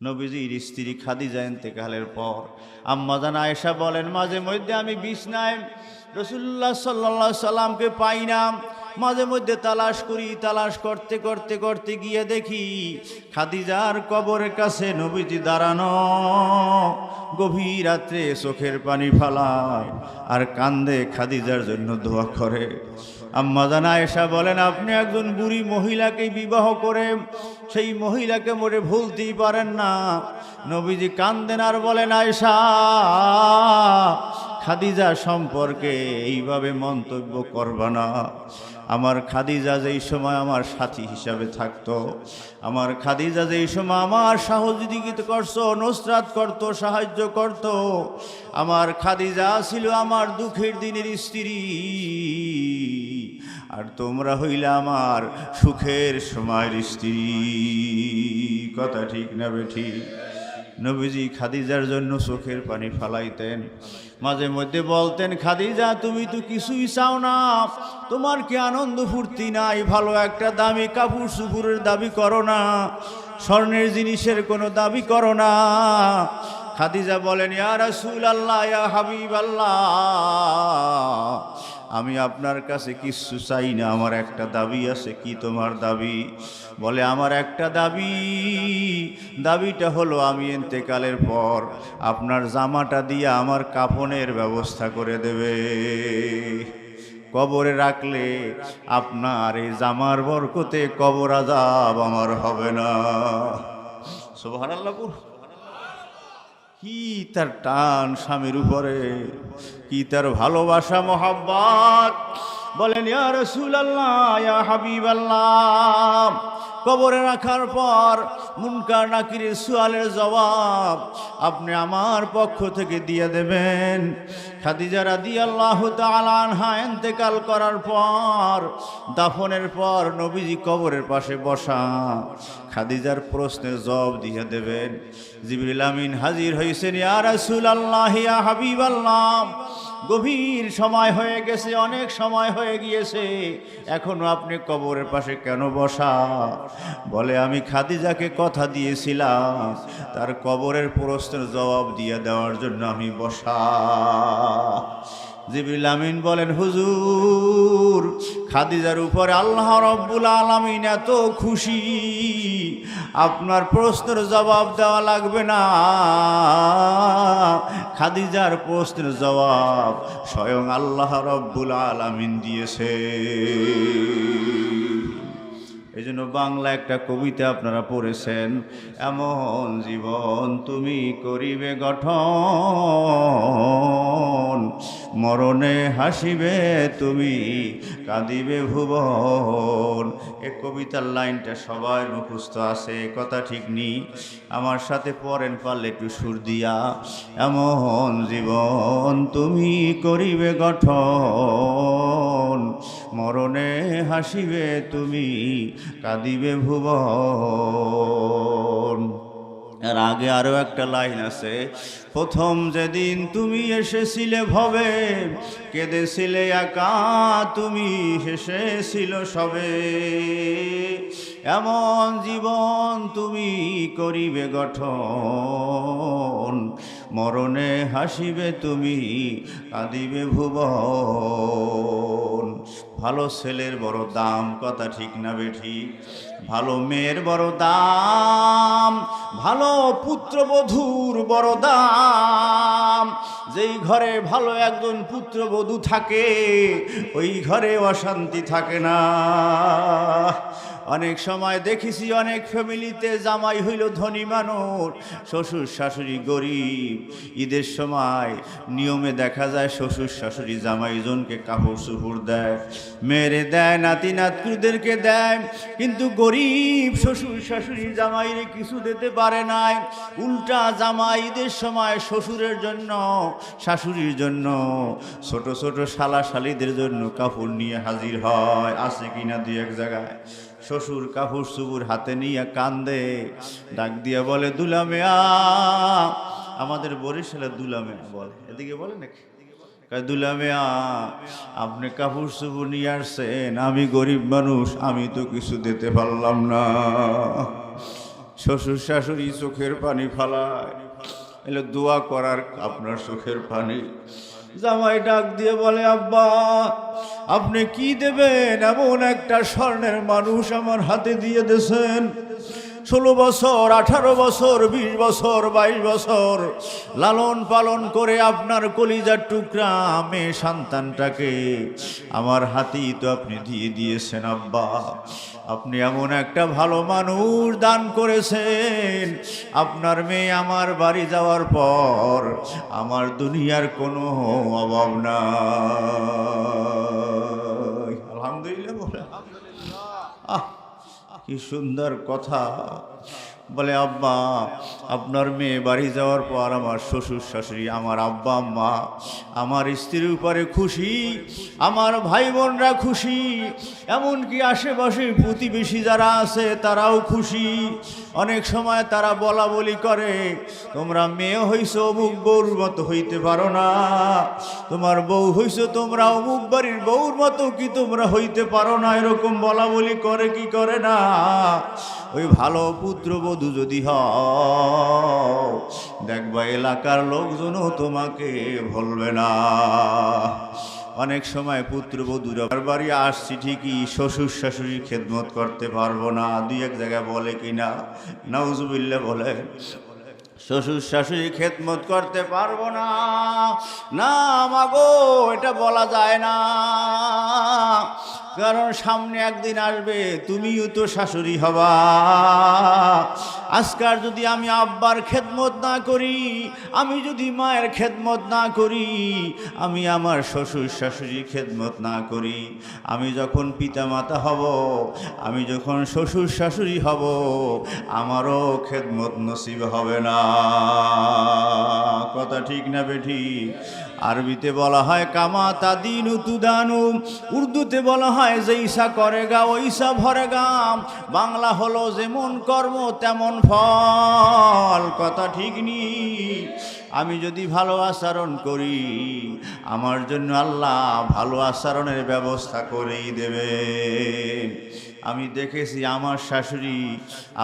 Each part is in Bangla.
নবীজির স্ত্রী খাদিজা ইন্তেকালের পর আম্মা জান আয়েশা বলেন, মাঝে মধ্যে আমি বিছনায় রাসূলুল্লাহ সাল্লাল্লাহু আলাইহি সাল্লামকে পাই না। মাঝে মধ্যে তালাশ করি, তালাশ করতে করতে করতে গিয়ে দেখি খাদিজার কবরের কাছে নবীজি দাঁড়ানো। গভীর রাত্রে চোখের পানি ফালায় আর কান্দে, খাদিজার জন্য দোয়া করে। আম্মা জান আয়েশা বলেন, আপনি একজন বুড়ি মহিলাকে বিবাহ করে সেই মহিলাকে মোরে ভুলতেই পারেন না। নবীজি কান্দেন আর বলেন, আয়েশা, খাদিজা সম্পর্কে এইভাবে মন্তব্য করবা না। আমার খাদিজা যেই সময় আমার সাথী হিসাবে থাকতো, আমার খাদিজা যেই সময় আমার সহযোগিতা করতো, নুসরাত করতো, সাহায্য করতো, আমার খাদিজা ছিল আমার দুঃখের দিনের স্ত্রী, আর তোমরা হইলে আমার সুখের সময়ের স্ত্রী। কথা ঠিক না বেঠিক? নবীজি খাদিজার জন্য চোখের পানি ফালাইতেন। মাঝে মধ্যে বলতেন, খাদিজা তুমি তো কিছুই চাও না, তোমার কি আনন্দ ফুর্তি নাই? ভালো একটা দামি কাপড় চুপুরের দাবি করো না, স্বর্ণের জিনিসের কোনো দাবি করো না। খাদিজা বলেন, ইয়া রাসূলুল্লাহ, ইয়া হাবিবাল্লাহ, আমি আপনার কাছে কিছু চাই না, আমার একটা দাবি আছে। কি তোমার দাবি? বলে, আমার একটা দাবিটা হলো আমি ইন্তেকালের পর আপনার জামাটা দিয়ে আমার কাফনের ব্যবস্থা করে দেবে। কবরে রাখলে আপনার এই জামার বরকতে কবর আযাব আমার হবে না। সুবহানাল্লাহ। কি তার টান স্বামীর উপরে, কি তার ভালোবাসা মহব্বত! বলেন, ইয়া রাসূলুল্লাহ, ইয়া হাবিবাল্লাহ, কবরে রাখার পর মুনকার নাকিরের সুয়ালের জবাব আপনি আমার পক্ষ থেকে দিয়ে দেবেন। খাদিজা রাদিয়াল্লাহু তাআলা আনহা ইন্তেকাল করার পর, দাফনের পর নবীজি কবরের পাশে বসা, খাদিজার প্রশ্নের জবাব দিয়ে দেবেন। জিবরিল আমিন হাজির হয়েছেন, ইয়া রাসূলুল্লাহ, ইয়া হাবিবাল্লাহ, গভীর সময় হয়ে গেছে, অনেক সময় হয়ে গিয়েছে, এখনো আপনি কবরের পাশে কেন বসা? বলে, আমি খাদিজাকে কথা দিয়েছিলাম তার কবরের প্রশ্নের জবাব দিয়ে দেওয়ার জন্য আমি বসা। জিবরিল আমিন বলেন, হুজুর, খাদিজার উপরে আল্লাহ রব্বুল আলামিন এত খুশি, আপনার প্রশ্নের জবাব দেওয়া লাগবে না, খাদিজার প্রশ্নের জবাব স্বয়ং আল্লাহ রব্বুল আলামিন দিয়েছে। এই জন্য বাংলা একটা কবিতা আপনারা পড়েছেন, এমন জীবন তুমি করিবে গঠন, মরণে হাসিবে তুমি, কাঁদিবে ভুবন। এ কবিতার লাইনটা সবাই মুখস্থ আছে, কথা ঠিক নেই, আমার সাথে পড়েন পারলে একটু সুর দিয়া। এমন জীবন তুমি করিবে গঠন, মরণে হাসিবে তুমি, কাঁদিবে ভুবন। আর আগে আরো একটা লাইন আছে, প্রথম যেদিন তুমি এসেছিলে ভবে, কেঁদেছিলে একা তুমি, হেসেছিল সবে, এমন জীবন তুমি করিবে গঠন, মরণে হাসিবে তুমি, কাঁদিবে ভুবন। ভালো ছেলের বড় দাম, কথা ঠিক না বেঠিক? ভালো মেয়ের বড় দাম, ভালো পুত্রবধূর বড় দাম। যেই ঘরে ভালো একজন পুত্রবধূ থাকে, ওই ঘরে অশান্তি থাকে না। অনেক সময় দেখেছি অনেক ফ্যামিলিতে জামাই হইল ধনী মানুষ, শ্বশুর শাশুড়ি গরিব। ঈদের সময় নিয়মে দেখা যায় শ্বশুর শাশুড়ি জামাইজনকে কাপড় চুপড় দেয়, মেরে দেয়, নাতি নাতকুদেরকে দেয়, কিন্তু গরিব শ্বশুর শাশুড়ি জামাইরে কিছু দিতে পারে নাই। উল্টা জামাই ঈদের সময় শ্বশুরের জন্য, শাশুড়ির জন্য, ছোট ছোট শালা শালিদের জন্য কাপড় নিয়ে হাজির হয়। আছে কিনা দুই এক জায়গায়? শ্বশুর কাপড় চুপড় হাতে নিয়ে কান্দে, ডাক দিয়া বলে, দুলা মেয়া, আমাদের বরিশালে দুলা মেয়া বলে, এদিকে বলে নাকি? দুলা মেয়া, আপনি কাপড় চুপড় নিয়ে আসছেন, আমি গরিব মানুষ, আমি তো কিছু দিতে পারলাম না। শ্বশুর শাশুড়ি চোখের পানি ফালায়, এলে দোয়া করার আপনার চোখের পানি। জামাই ডাক দিয়ে বলে, আব্বা আপনি কি দেবেন? এমন একটা স্বর্ণের মানুষ আমার হাতে দিয়ে দিয়েছেন। 16 বছর, 18 বছর, 20 বছর, 22 বছর লালন পালন করে আপনার কলিজার টুকরা মেয়ে সন্তানটাকে আমার হাতেই তো আপনি দিয়ে দিয়েছেন। আব্বা আপনি এমন একটা ভালো মানুষ দান করেছেন, আপনার মেয়ে আমার বাড়ি যাওয়ার পর আমার দুনিয়ার কোনো অভাব নাই। আলহামদুলিল্লাহ বলে, আহ কি সুন্দর কথা। বলে, আব্বা আপনার মেয়ে বাড়ি যাওয়ার পর আমার শ্বশুর শাশুড়ি, আমার আব্বা আম্মা, আমার স্ত্রীর উপরে খুশি, আমার ভাই বোনরা খুশি, এমনকি আশেপাশে প্রতিবেশী যারা আছে তারাও খুশি। অনেক সময় তারা বলা বলি করে, তোমরা মেয়ে হইছো অমুক বউর মতো হইতে পারো না, তোমার বউ হইছো তোমরা অমুক বাড়ির বউর মতো কি তোমরা হইতে পারো না, এরকম বলা বলি করে কি করে না? ওই ভালো পুত্রবধূ যদি হও, দেখবা এলাকার লোকজনও তোমাকে ভুলবে না। অনেক সময় পুত্রবধূরা বাড়ি আসছি ঠিকই, শ্বশুর শাশুড়ি খেদমত করতে পারবো না। দুই এক জায়গায় বলে কিনা, নাউজুবিল্লাহ বলে, শ্বশুর শাশুড়ি খেদমত করতে পারবো না। না মাগো, এটা বলা যায় না, কারণ সামনে একদিন আসবে তুমিও তো শাশুড়ি হবা। আজকাল যদি আমি আব্বার খেদমত না করি, আমি যদি মায়ের খেদমত না করি, আমি আমার শ্বশুর শাশুড়ির খেদমত না করি, আমি যখন পিতা মাতা হব, আমি যখন শ্বশুর শাশুড়ি হব, আমারও খেদমত নসিব হবে না। কথা ঠিক না বেঠিক? আরবিতে বলা হয় কামা তাদিনু তুদানু, উর্দুতে বলা হয় যেইসা করেগা ওইসা ভরেগা। বাংলা হলো যেমন কর্ম তেমন ফল। কথা ঠিক নি? আমি যদি ভালো আচরণ করি, আমার জন্য আল্লাহ ভালো আচরণের ব্যবস্থা করেই দেবেন। আমি দেখেছি আমার শাশুড়ি,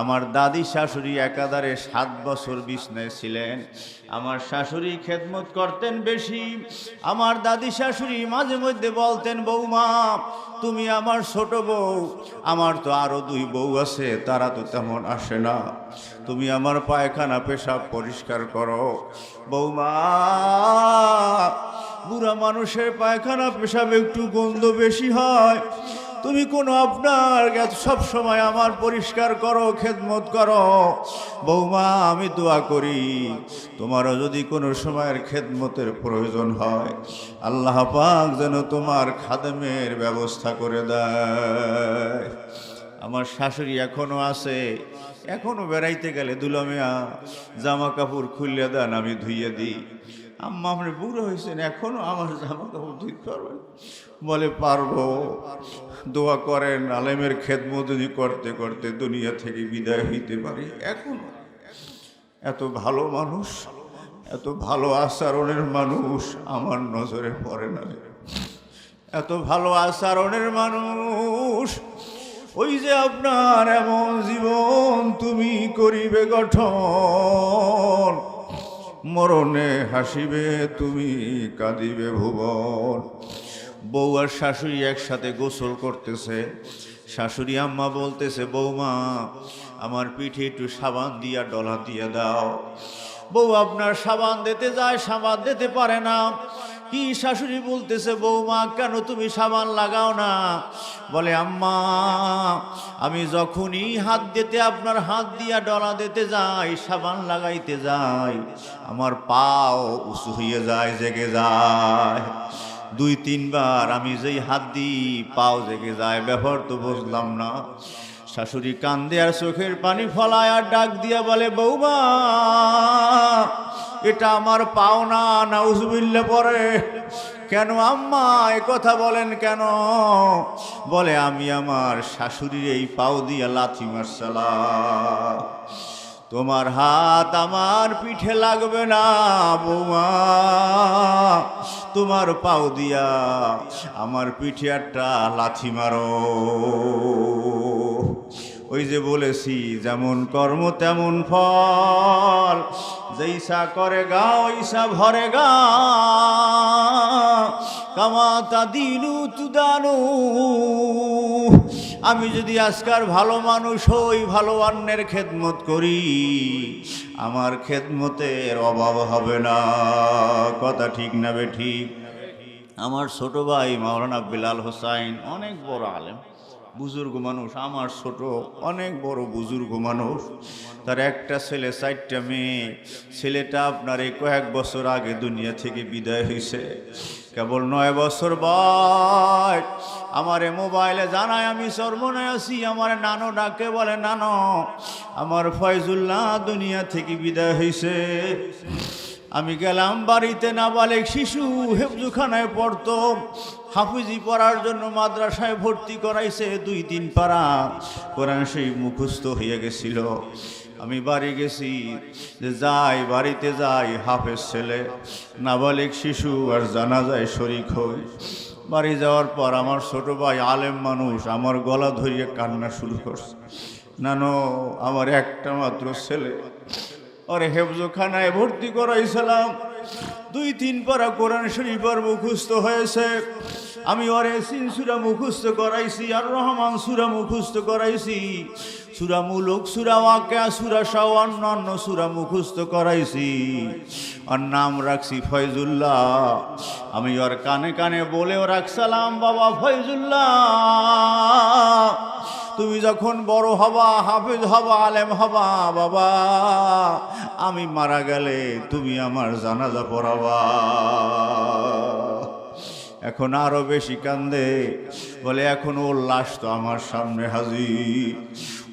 আমার দাদি শাশুড়ি একাধারে 7 বছর বিছনায় ছিলেন। আমার শাশুড়ি খেদমত করতেন বেশি। আমার দাদি শাশুড়ি মাঝে মধ্যে বলতেন, বৌমা তুমি আমার ছোট বউ, আমার তো আরো 2 বউ আছে, তারা তো তেমন আসে না, তুমি আমার পায়খানা পেশাব পরিষ্কার করো। বৌমা, বুড়া মানুষের পায়খানা পেশাব একটু গন্ধ বেশি হয়, তুমি কোনো আপনার সব সময় আমার পরিষ্কার করো, খেদমত করো। বৌমা আমি দোয়া করি, তোমারও যদি কোনো সময়ের খেদমতের প্রয়োজন হয়, আল্লাহ পাক যেন তোমার খাদেমের ব্যবস্থা করে দেয়। আমার শাশুড়ি এখনো আছে, এখনো বেড়াইতে গেলে দুলামিয়া জামা কাপড় খুললে দেন, আমি ধুইয়ে দিই। আম্মা আপনি বুড়ো হয়েছেন, এখনো আমার জামা কাপড় ধুইতে পারবেন? বলে পারবো। দোয়া করেন আলেমের খেদমত যদি করতে করতে দুনিয়া থেকে বিদায় হইতে পারি। এখনো এত ভালো মানুষ, এত ভালো আচরণের মানুষ আমার নজরে পড়ে না। এত ভালো আচরণের মানুষ, ওই যে আপনার এমন জীবন তুমি করিবে গঠন, মরণে হাসিবে তুমি কাঁদিবে ভুবন। বউ আর শাশুড়ি একসাথে গোসল করতেছে। শাশুড়ি আম্মা বলতেছে, বৌমা আমার পিঠে একটু সাবান দিয়া ডলা দিয়ে দাও। বউ আপনার সাবান দিতে যায়, সাবান দিতে পারে না। কি শাশুড়ি বলতেছে, বৌমা কেন তুমি সাবান লাগাও না? বলে, আম্মা আমি যখনই হাত দিতে আপনার হাত দিয়া ডলা দিতে যাই, সাবান লাগাইতে যাই, আমার পাও উঁচু হয়ে যায়, জেগে যায়। 2-3 বার আমি যেই হাত দিই পাও জেগে যায়, ব্যাপার তো বুঝলাম না। শাশুড়ি কান্দে আর চোখের পানি ফলায় আর ডাক দিয়া বলে, বৌমা এটা আমার পাও না। নাউজুবিল্লাহ পড়ে। কেন আম্মা এ কথা বলেন কেন? বলে, আমি আমার শাশুড়ির এই পাও দিয়া লাথি মারসালাম, তোমার হাত আমার পিঠে লাগবে না বৌমা, তোমার পাও দিয়া আমার পিঠে একটা লাথি মারো। ওই যে বলেছি, যেমন কর্ম তেমন ফল, যেইসা করে গা ওইসা ভরে গা, কামাতা দিনু তুদানু। আমি যদি আজকার ভালো মানুষ হই, ভালো অন্যের খেদমত করি, আমার খেদমতের অভাব হবে না। কথা ঠিক না বে ঠিক? আমার ছোট ভাই মাওলানা বিলাল হোসাইন অনেক বড় আলেম, বুজুর্গ মানুষ, আমার ছোট অনেক বড় বুজুর্গ মানুষ। তার একটা ছেলে, 4টা মেয়ে। ছেলেটা আপনার এই কয়েক বছর আগে দুনিয়া থেকে বিদায় হয়েছে, কেবল 9 বছর বয়স। আমারে মোবাইলে জানায় আমি চরমনায় আছি, আমার নানো ডাকে, বলে নানো আমার ফয়জুল্লাহ দুনিয়া থেকে বিদায় হয়েছে। আমি গেলাম বাড়িতে, নাবালেগ শিশু, হেফজুখানায় পড়তো, হাফিজি পড়ার জন্য মাদ্রাসায় ভর্তি করাইছে। 2-3 পারা কোরআন সেই মুখস্থ হয়ে গেছিল। আমি বাড়ি গেছি, যে যাই বাড়িতে যাই, হাফেজ ছেলে, নাবালেগ শিশু আর জানাজায় শরীক হই। বাড়ি যাওয়ার পর আমার ছোট ভাই আলেম মানুষ আমার গলা ধরিয়ে কান্না শুরু করছে। নানো আমার একটা মাত্র ছেলে, ওরে হেফজখানায় ভর্তি করাইছিলাম, 2-3 পারা কোরআন শরীফের মুখস্থ হয়েছে। আমি ওরে সিন সূরা মুখস্থ করাইছি, আর রহমান সূরা মুখস্থ করাইছি, সূরা মুলক, সূরা ওয়াকিয়া, সূরা সহ অন্যান্য সূরা মুখস্থ করাইছি। আর নাম রাখছি ফয়জুল্লাহ। আমি ওর কানে কানে বলেও রাখছিলাম, বাবা ফয়জুল্লাহ, তুমি যখন বড় হবা, হাফেজ হবা, আলেম হবা, বাবা আমি মারা গেলে তুমি আমার জানাজা পড়াবা। এখন আরো বেশি কান্দে, বলে এখন ওর লাশ তো আমার সামনে হাজির,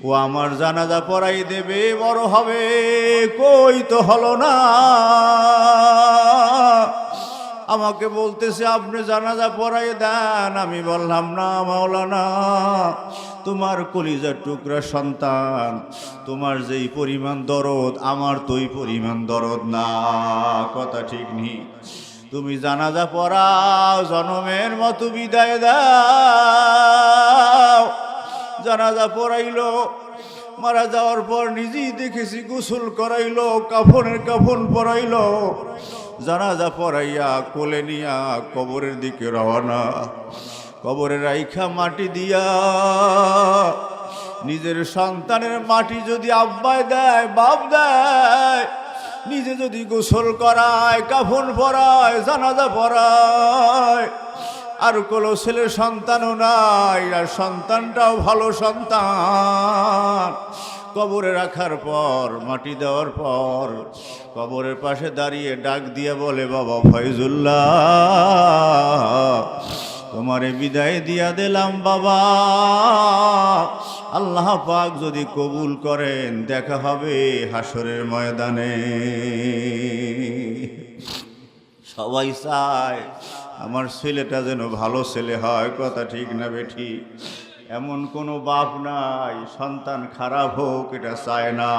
ও আমার জানাজা পড়াই দেবে, বড় হবে, কই তো হলো না। আমাকে বলতেছে আপনি জানাজা পড়াই দেন। আমি বললাম না মাওলানা, তোমার কলিজার টুকরা সন্তান, তোমার যেই পরিমাণ দরদ আমার তো ওই পরিমাণ দরদ না। কথা ঠিক নেই? তুমি জানাজা পড়াও, জনমের মতো বিদায় দাও। জানাজা পড়াইলো, মারা যাওয়ার পর নিজেই দেখেছি গোসল করাইলো, কাফনের কাফন পরাইলো, জানাজা পড়াইয়া কোলে নিয়া কবরের দিকে রওনা। কবরে রাইখা মাটি দিয়া, নিজের সন্তানের মাটি যদি আব্বায় দেয়, বাপ দেয়, নিজে যদি গোসল করায়, কাফন পরায়, জানাজা পড়ায়, আর কোনো ছেলে সন্তানও নাই, আর সন্তানটাও ভালো সন্তান, কবরে রাখার পর, মাটি দেওয়ার পর, কবরের পাশে দাঁড়িয়ে ডাক দিয়ে বলে, বাবা ফয়জুল্লাহ, তোমারে বিদায় দিয়া দিলাম বাবা, আল্লাহ পাক যদি কবুল করেন দেখা হবে হাসরের ময়দানে। সবাই চায় আমার ছেলেটা যেন ভালো ছেলে হয়। কথা ঠিক না বেঠি? এমন কোনো বাপ নাই সন্তান খারাপ হোক এটা চায় না,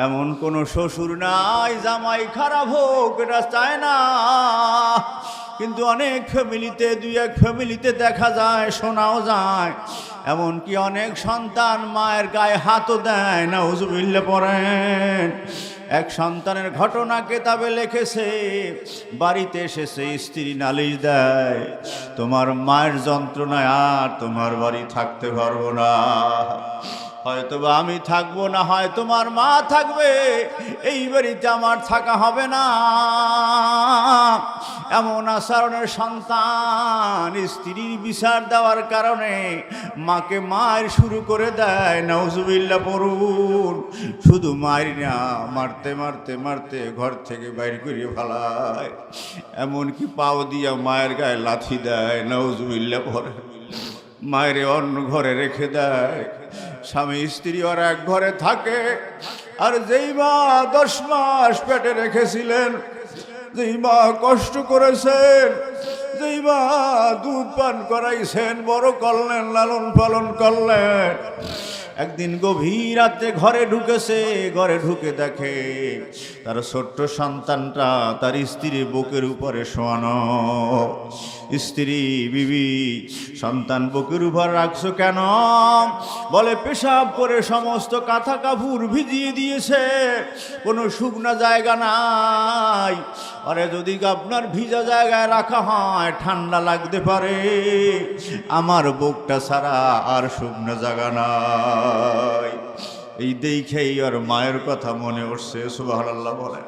এমন কোনো শ্বশুর নাই জামাই খারাপ হোক এটা চায় না। কিন্তু অনেক ফ্যামিলিতে, 2-1 ফ্যামিলিতে দেখা যায়, শোনাও যায়, এমনকি অনেক সন্তান মায়ের গায়ে হাতও দেয়। নাউজুবিল্লাহ পড়েন। এক সন্তানের ঘটনা কেতাবে লিখেছে, বাড়িতে এসেছে, স্ত্রী নালিশ দেয়, তোমার মায়ের যন্ত্রণায় আর তোমার বাড়ি থাকতে পারবো না, হয়তোবা আমি থাকবো না, হয় তোমার মা থাকবে, এই বাড়িতে আমার থাকা হবে না। এমন আচরণের সন্তান স্ত্রীর বিচার দেওয়ার কারণে মাকে মায়ের শুরু করে দেয়। নাউজুবিল্লাহ পড়ুন। শুধু মায়ের না, মারতে মারতে মারতে ঘর থেকে বাইর করিয়ে ফেলায়, এমনকি পাও দিয়া মায়ের গায়ে লাথি দেয়। নাউজুবিল্লাহ পড়ে। মায়ের অন্য ঘরে রেখে দেয়। স্বামী স্ত্রী ওরা এক ঘরে থাকে। আর যেই মা 10 মাস পেটে রেখেছিলেন, যেই মা কষ্ট করেছেন, যেই মা দুধ পান করাইছেন, বড় করলেন, লালন পালন করলেন, একদিন গভীর রাতে ঘরে ঢুকেছে, ঘরে ঢুকে দেখে তার ছোট্ট সন্তানটা তার স্ত্রীর বুকের উপরে শোয়ানো। স্ত্রী, বিবি, সন্তান বুকের উপর রাখছো কেন? বলে পেশাব করে সমস্ত কাঁথা কাপড় ভিজিয়ে দিয়েছে, কোনো শুকনো জায়গা নাই। আরে যদি আপনার ভিজা জায়গায় রাখা হয় ঠান্ডা লাগতে পারে, আমার বুকটা ছাড়া আর শুকনো জায়গা নাই। এই দেখেই আর মায়ের কথা মনে উঠছে। সুবহানাল্লাহ বলে,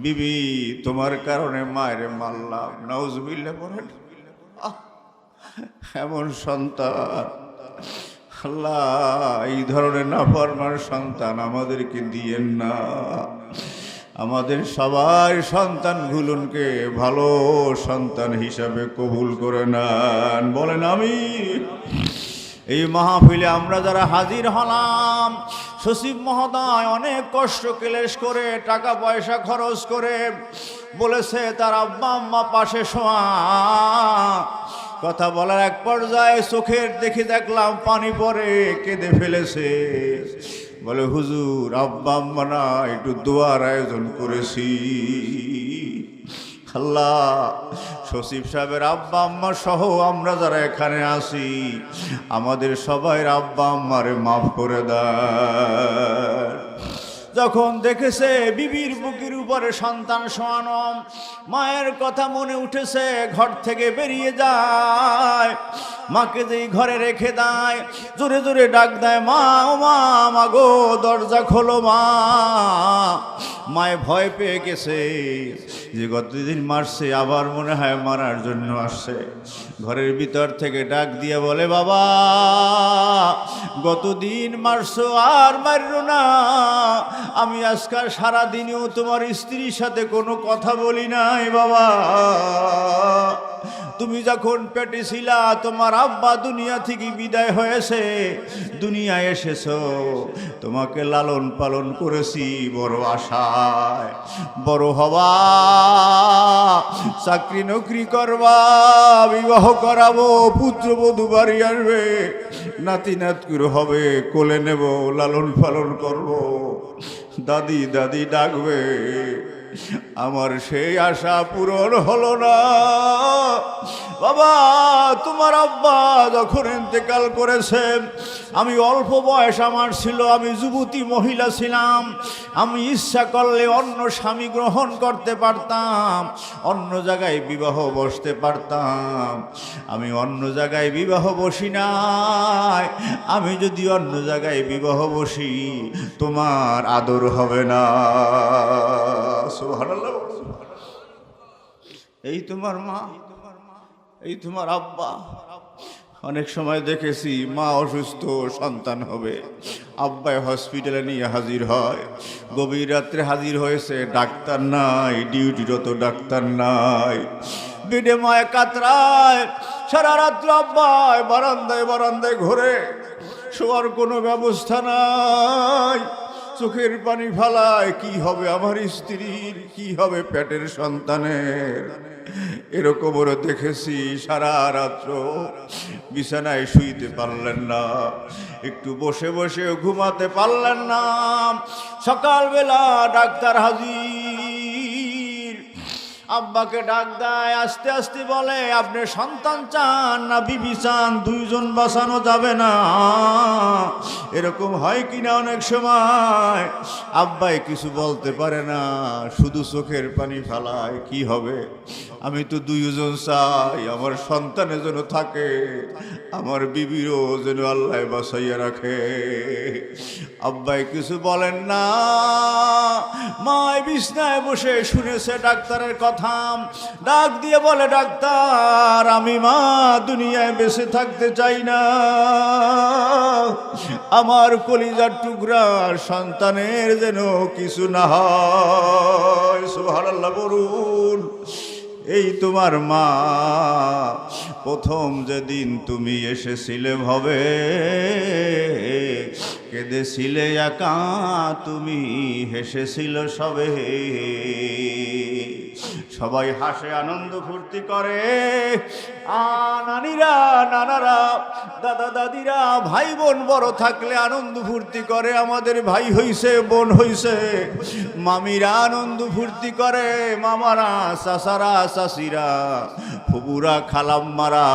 বিবি তোমার কারণে মায়ের মারলাম। নাউজুবিল্লাহ বলেন। এমন সন্তান আল্লাহ, এই ধরনের নাফরমান সন্তান আমাদেরকে দিয়েন না। আমাদের সবাই সন্তানগুলোকে ভালো সন্তান হিসাবে কবুল করে নেন, বলেন আমিন। এই মাহফিলে আমরা যারা হাজির হলাম, সচিব মহোদয় অনেক কষ্ট ক্লেশ করে টাকা পয়সা খরচ করে বলেছে তার আব্বা আম্মা পাশে শোয়া। কথা বলার এক পর্যায়ে চোখের দেখে দেখলাম পানি পড়ে, কেঁদে ফেলেছে। বলে হুজুর আব্বা আম্মা না, একটু দোয়ার আয়োজন করেছি। আল্লাহ, সচিব সাহেবের আব্বা আম্মা সহ আমরা যারা এখানে আছি, আমাদের সবাই আব্বা আম্মারে মাফ করে দেয়। যখন দেখেছে বিবির বুকের উপরে সন্তান শোয়ানো, মায়ের কথা মনে উঠেছে, ঘর থেকে বেরিয়ে যায়। মাকে যেই ঘরে রেখে দেয়, জোরে জোরে ডাক দেয়, মা ও মা, মাগো দরজা খোলো মা। মায়ে ভয় পেয়ে গেছে যে গতদিন মারছে, আবার মনে হয় মারার জন্য আসছে। ঘরের ভিতর থেকে ডাক দিয়ে বলে, বাবা গতদিন মারছো আর মারলো না। আমি আজকাল সারাদিনেও তোমার স্ত্রীর সাথে কোনো কথা বলি নাই বাবা। তুমি যখন পেটে ছিলা, তোমার আব্বা দুনিয়া থেকে বিদায় হয়েছে, দুনিয়ায় এসেছো, তোমাকে লালন পালন করেছি বড় আশায়। বড় হবা, চাকরি নকরি করবা, বিবাহ করাবো, পুত্রবধূ বাড়ি আসবে, নাতি নাতকুর হবে, কোলে নেব, লালন পালন করব, দাদি দাদি ডাকবে। আমার সেই আশা পূরণ হলো না বাবা। তোমার আব্বা যখন ইন্তেকাল করেছেন, আমি অল্প বয়স আমার ছিল, আমি যুবতী মহিলা ছিলাম। আমি ইচ্ছা করলে অন্য স্বামী গ্রহণ করতে পারতাম, অন্য জায়গায় বিবাহ বসতে পারতাম। আমি অন্য জায়গায় বিবাহ বসি নাই। আমি যদি অন্য জায়গায় বিবাহ বসি, তোমার আদর হবে না। সুবহানাল্লাহ। এই তোমার মা, এই তোমার আব্বা। অনেক সময় দেখেছি মা অসুস্থ, সন্তান হবে, আব্বাই হসপিটালে নিয়ে হাজির হয়। গভীর রাত্রে হাজির হয়েছে, ডাক্তার নাই, ডিউটিরত ডাক্তার নাই। বেডে মায় কাতরায়, সারা রাত্র আব্বাই বারান্দায় বারান্দায় ঘোরে, শোয়ার কোনো ব্যবস্থা নাই। চোখের পানি ফালায়, কি হবে আমার স্ত্রীর, কি হবে পেটের সন্তানের। এরকম ওরা দেখেছি, সারা রাত্র বিছানায় শুইতে পারলেন না, একটু বসে বসে ঘুমাতে পারলেন না। সকালবেলা ডাক্তার হাজির, আব্বাকে ডাক দেয়, আস্তে আস্তে বলে, আপনি সন্তান চান না বিবি চান? দুইজন বাঁচানো যাবে না। এরকম হয় কিনা অনেক সময়। আব্বাই কিছু বলতে পারে না, শুধু চোখের পানি ফেলায়। কি হবে? আমি তো দুইজন চাই, আমার সন্তানের যেন থাকে, আমার বিবিরও যেন আল্লাহ বাঁচাইয়া রাখে। আব্বাই কিছু বলেন না। মায় বিছনায় বসে শুনেছে ডাক্তারের কথা। ডাক দিয়ে বলে, ডাক্তার আমি মা দুনিয়ায় বেঁচে থাকতে চাই না। আমার কলিজার টুকরা সন্তানের যেন কিছু না হয়। সুবহানাল্লাহ বলুন। এই তোমার মা, প্রথম যেদিন তুমি এসেছিলে ভবে, কেঁদেছিলে একা, তুমি হেসেছিল সবে। সবাই হাসে, আনন্দ ফুর্তি করে। নানীরা, নানারা, দাদা দাদিরা, ভাই বোন বড় থাকলে আনন্দ ফুর্তি করে, আমাদের ভাই হইছে, বোন হইছে। মামিরা আনন্দ ফুর্তি করে, মামারা, চাচারা, চাচিরা, ফুবুরা, খালাম্মারা,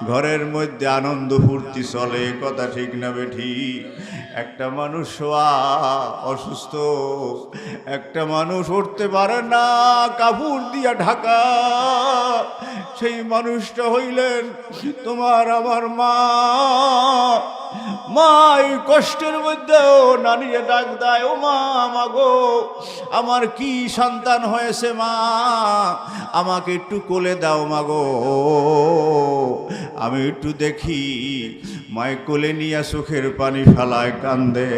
ঘরের মধ্যে আনন্দ ফুর্তি চলে। কথা ঠিক না বেঠি? একটা মানুষ অসুস্থ, একটা মানুষ উঠতে পারে না, কাপড় দিয়া ঢাকা, সেই মানুষটা হইলেন তোমার আমার মা। মা এই কষ্টের মধ্যেও নানিরে ডাক দেয়, ও মা, মাগো আমার কি সন্তান হয়েছে মা, আমাকে একটু কোলে দাও মাগো, আমি একটু দেখি। মায় কোলে নিয়ে চোখের পানি ফেলায়, কান্দে।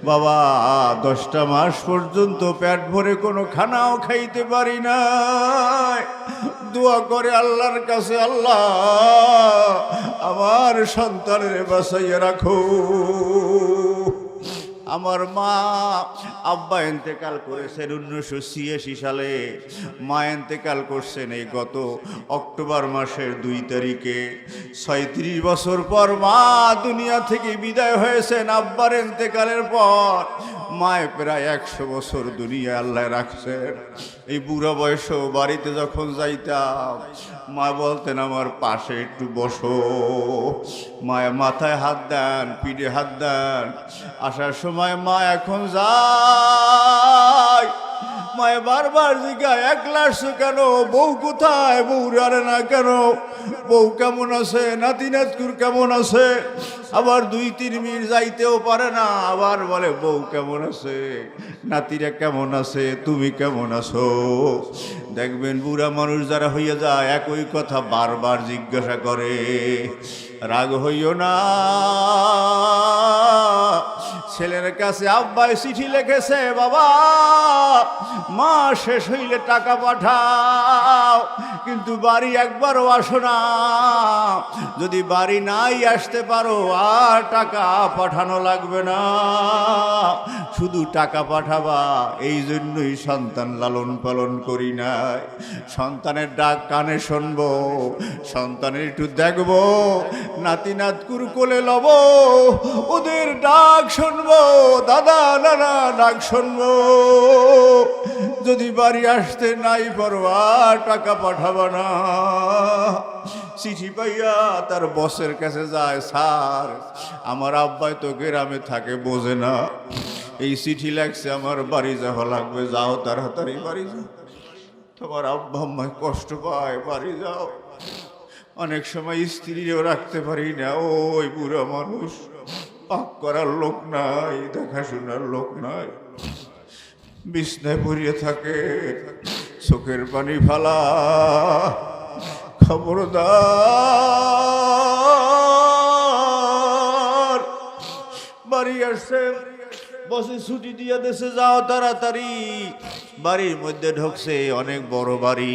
বাবা 10টা মাস পর্যন্ত পেট ভরে কোনো খানাও খাইতে পারি না, দোয়া করে আল্লাহর কাছে, আল্লাহ আমার সন্তানের বাঁচাইয়া রাখো। আমার মা আব্বা ইন্তেকাল করেছেন 1986 সালে, মা ইন্তেকাল করছেন এই গত অক্টোবর মাসের 2 তারিখে। 36 বছর পর মা দুনিয়া থেকে বিদায় হয়েছেন। আব্বার ইন্তেকালের পর মায় প্রায় 100 বছর দুনিয়া আল্লাহ রাখছেন। এই বুড়া বয়সেও বাড়িতে যখন যাইতাম, মা বলতেন আমার পাশে একটু বসো। মায়ের মাথায় হাত দেন, পিঠে হাত দেন। আসার সময় মা এখন যায়, মায়ে বারবার জিজ্ঞাসা, একলা আসছো কেন, বউ কোথায়, বউ আরে না কেন, বউ কেমন আছে, নাতি নাতকুর কেমন আছে। আবার 2-3 মিনিট যাইতেও পারে না, আবার বলে বউ কেমন আছে, নাতিরা কেমন আছে, তুমি কেমন আছো। দেখবেন বুড়া মানুষ যারা হইয়া যায় একই কথা বারবার জিজ্ঞাসা করে। রাগ হইও না, ছেলের কাছে আব্বাই চিঠি লিখেছে, বাবা মা শেষ হইলে টাকা পাঠাও, কিন্তু বাড়ি একবারও আসো না। যদি বাড়ি নাই আসতে পারো আর টাকা পাঠানো লাগবে না, শুধু টাকা পাঠাবা। এই জন্যই সন্তান লালন পালন করি নাই। সন্তানের ডাক কানে শুনবো, সন্তানের একটু দেখবো, নাতি নাতকুর কোলে লব, ওদের ডাক শুনবো, দাদা নানা ডাক শুনবো। যদি বাড়ি আসতে নাই পারো আর টাকা পাঠাবা না। চিঠি পাইয়া তার বসের কাছে যায়, স্যার আমার আব্বাই তো গ্রামে থাকে, বোঝে না, এই চিঠি লাগছে, আমার বাড়ি যাওয়া লাগবে, যাও তাড়াতাড়ি বাড়ি যাও, তোমার আব্বা আম্মায় কষ্ট পায়, বাড়ি যাও। অনেক সময় স্ত্রীও রাখতে পারি না, ওই বুড়া মানুষ, পাক করার লোক নাই, দেখাশোনার লোক নাই, বিছনায় পড়িয়ে থাকে, চোখের পানি ফালা। খবরদার, বাড়ি আসছে, বসে ছুটি দিয়ে দেশে যাও তাড়াতাড়ি। বাড়ির মধ্যে ঢুকছে, অনেক বড় বাড়ি,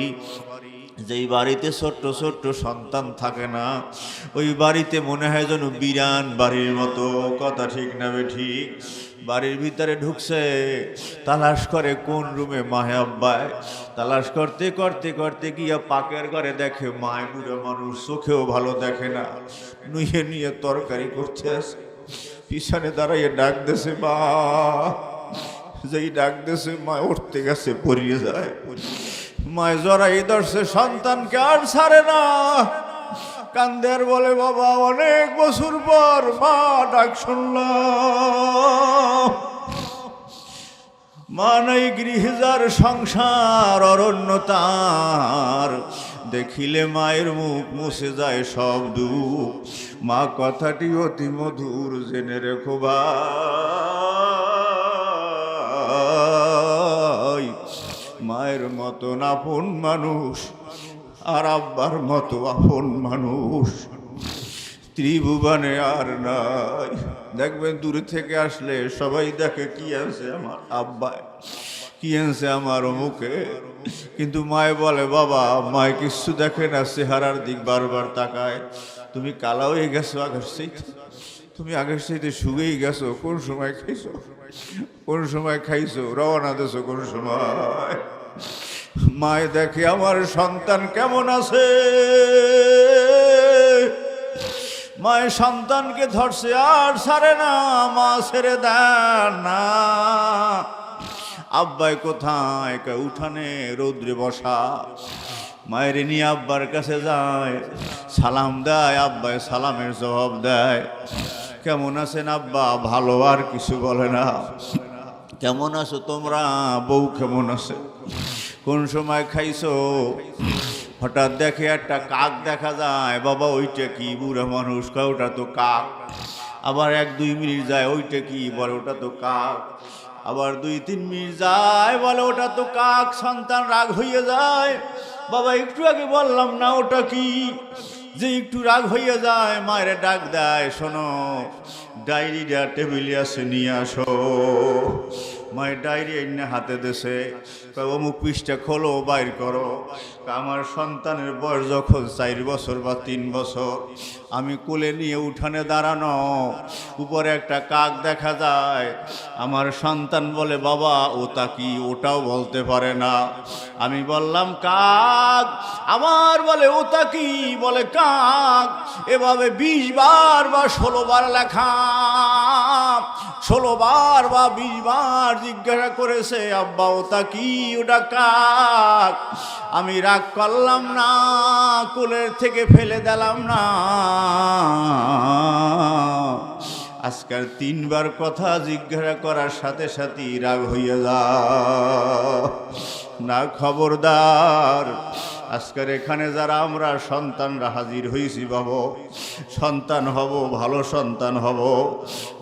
যেই বাড়িতে ছোট্ট ছোট্ট সন্তান থাকে না, ওই বাড়িতে মনে হয় যেন বিরান বাড়ির মতো। কথা ঠিক না ঠিক? বাড়ির ভিতরে ঢুকছে, তালাশ করে কোন রুমে মাহে আব্বায়। তালাশ করতে করতে করতে গিয়া পাকের ঘরে দেখে মায় বুড়ো মানুষ, চোখেও ভালো দেখে না, নুয়ে নুয়ে তরকারি করছে। পিছনে দাঁড়াইয়ে ডাক দেছে মা, যেই ডাক দেছে মা উঠতে গেছে, পড়িয়ে যায়। মায় জড়াই ধরছে, সন্তানকে আর ছাড়ে না, কান্দের বলে, বাবা অনেক বছর পর মা ডাক শুনলাম। মা নাই গৃহে যার সংসার অরণ্য তার, দেখিলে মায়ের মুখ মুছে যায় সব দুঃখ। মা কথাটি অতি মধুর, জেনে রেখো ভাই, মায়ের মতন আপন মানুষ আর আব্বার মতো আপন মানুষ ত্রিভুবনে আর নাই। দেখবেন দূরে থেকে আসলে সবাই দেখে কি আছে আমার আব্বায়, কি আছে আমার মুখে, কিন্তু মায় বলে, বাবা মায় কিছু দেখে না, চেহারার দিক বারবার তাকায়। তুমি কালা হয়ে গেছো আগের চাইতে, তুমি আগের চাইতে শুকিয়ে গেছো, কোন সময় খাইছো, কোন সময় খাইছো, রওনা দেছো কোন সময়। মায় দেখে আমার সন্তান কেমন আছে, মায়ের সন্তানকে ধরছে আর ছাড়ে না, মা ছেড়ে দেন না। আব্বাই কোথায়? উঠানে রৌদ্রে বসা। মায়ের নিয়ে আব্বার কাছে যায়, সালাম দেয়, আব্বাই সালামের জবাব দেয়। কেমন আছেন আব্বা? ভালো, আর কিছু বলে না। কেমন আছো তোমরা? বউ কেমন আছে? কোন সময় খাইছো? হঠাৎ দেখে একটা কাক দেখা যায়। বাবা ওইটা কি? বুড়া মানুষ কয় ওটা তো কাক। আবার 1-2 মিনিট যায়, ওইটা কি? বলে ওটা তো কাক। আবার 2-3 মিনিট যায়, বলে ওটা তো কাক। সন্তান রাগ হয়ে যায়, বাবা একটু আগে বললাম না ওটা কি? যে একটু রাগ হয়ে যায়, মায়ের ডাক দেয়, শোনো ডায়েরিটা টেবিলে আছে, নিয়ে আসো। মায়ের ডায়েরি এনে হাতে দেশে, অমুক পৃষ্ঠা খোলো, বাইর করো। আমার সন্তানের বয়স যখন 4 বছর বা 3 বছর, আমি কোলে নিয়ে উঠানে দাঁড়ানো, উপরে একটা কাক দেখা যায়। আমার সন্তান বলে বাবা ওটা কি? ওটাও বলতে পারে না। আমি বললাম কাক। আমার বলে ওটা কি? বলে কাক। এভাবে 20 বার বা 16 বার লেখা, 16 বার বা 20 বার জিজ্ঞাসা করেছে আব্বা ওটা কি? ওটা কাক। আমি রাগ করলাম না, কোলের থেকে ফেলে দিলাম না। আজকাল 3 বার কথা জিজ্ঞাসা করার সাথে সাথে রাগ হইয়া যা না। খবরদার, আজকের এখানে যারা আমরা সন্তানরা হাজির হয়েছি, বাবু সন্তান হব, ভালো সন্তান হব।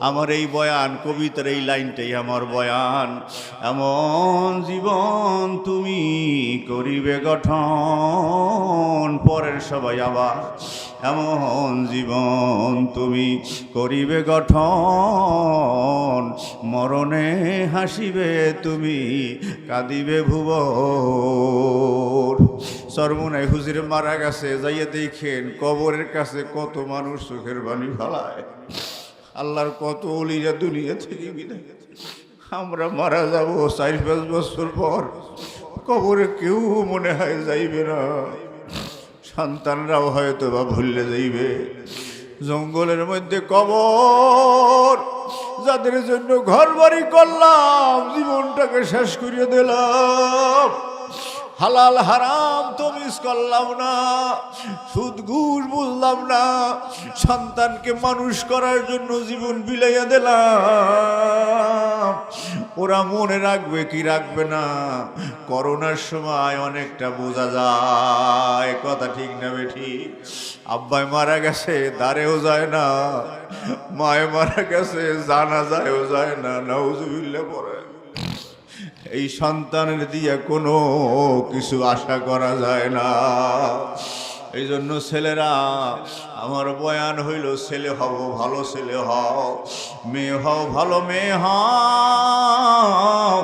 আমার এই বয়ান, কবিতার এই লাইনটাই আমার বয়ান। এমন জীবন তুমি করিবে গঠন। পরের সবাই আবার এমন জীবন তুমি করিবে গঠন। মরণে হাসিবে তুমি, কাঁদিবে ভুবন। সরমুনাই হুজুর মারা গেছে, যাইয়ে দেখেন কবরের কাছে কত মানুষ চোখের বাণী ফেলায়। আল্লাহর কত ওলিরা দুনিয়া থেকে বিদায়। আমরা মারা যাব 4-5 বছর পর, কবরে কেউ মনে হয় যাইবে না। সন্তানরাও হয়তো বা ভুললে যাইবে। জঙ্গলের মধ্যে কবর, যাদের জন্য ঘর বাড়ি করলাম, জীবনটাকে শেষ করিয়ে দিলাম। হালাল হারাম তমিজ করলাম না, সুদ ঘুষ বুঝলাম না, সন্তানকে মানুষ করার জন্য জীবন বিলাইয়া দিলাম। ওরা মনে রাখবে কি রাখবে না, করোনার সময় অনেকটা বোঝা যায়। কথা ঠিক না বেঠিক? আব্বাই মারা গেছে, দাঁড়েও যায় না। মায়ে মারা গেছে, জানাজায়ও যায় না। নাউজুবিল্লাহ পড়ে। এই সন্তানের দিয়ে কোনো কিছু আশা করা যায় না। এই জন্য ছেলেরা, আমার বয়ান হইল ছেলে হও ভালো ছেলে হও, মেয়ে হও ভালো মেয়ে হও,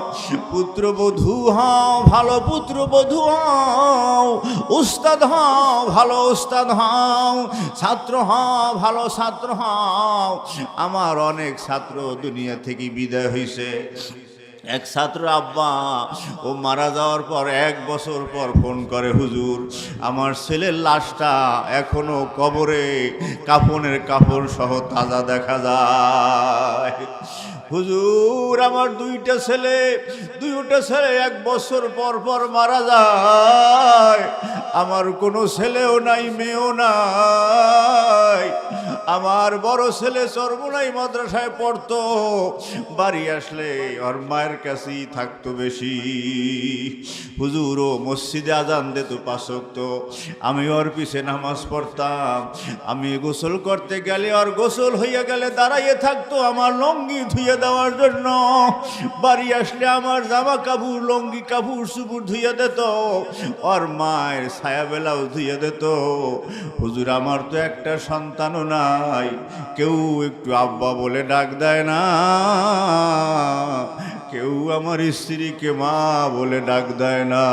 পুত্রবধূ হও ভালো পুত্রবধূ হও, উস্তাদ হও ভালো উস্তাদ হও, ছাত্র হও ভালো ছাত্র হও। আমার অনেক ছাত্র দুনিয়া থেকে বিদায় হয়েছে। এক ছাত্র আব্বা, ও মারা যাওয়ার পর 1 বছর পর ফোন করে, হুজুর আমার ছেলের লাশটা এখনো কবরে কাফনের কাপড় সহ তাজা দেখা যায়। হুজুর আমার 2টা ছেলে 1 বছর পর পর মারা যায়। আমার কোনো ছেলেও নাই, মেয়েও নাই। আমার বড় ছেলে চরমোনাই মাদ্রাসায় পড়তো, বাড়ি আসলে ওর মায়ের কাছেই থাকতো বেশি। হুজুর ও মসজিদে আজান দিত 5 ওয়াক্ত, আমি ওর পিছে নামাজ পড়তাম। আমি গোসল করতে গেলে, ওর গোসল হইয়া গেলে দাঁড়াইয়ে থাকতো আমার লঙ্গি ধুয়ে দেওয়ার জন্য। বাড়ি আসলে আমার জামা কাপড়, লঙ্গি কাপড় সুপুর ধুয়ে দিত, ওর মায়ের ছায়া বেলাও ধুয়ে দিত। হুজুর আমার তো একটা সন্তানও নাই, কেউ একটু আব্বা বলে ডাক দেয় না, কেউ আমার স্ত্রীকে মা বলে ডাক দেয় না।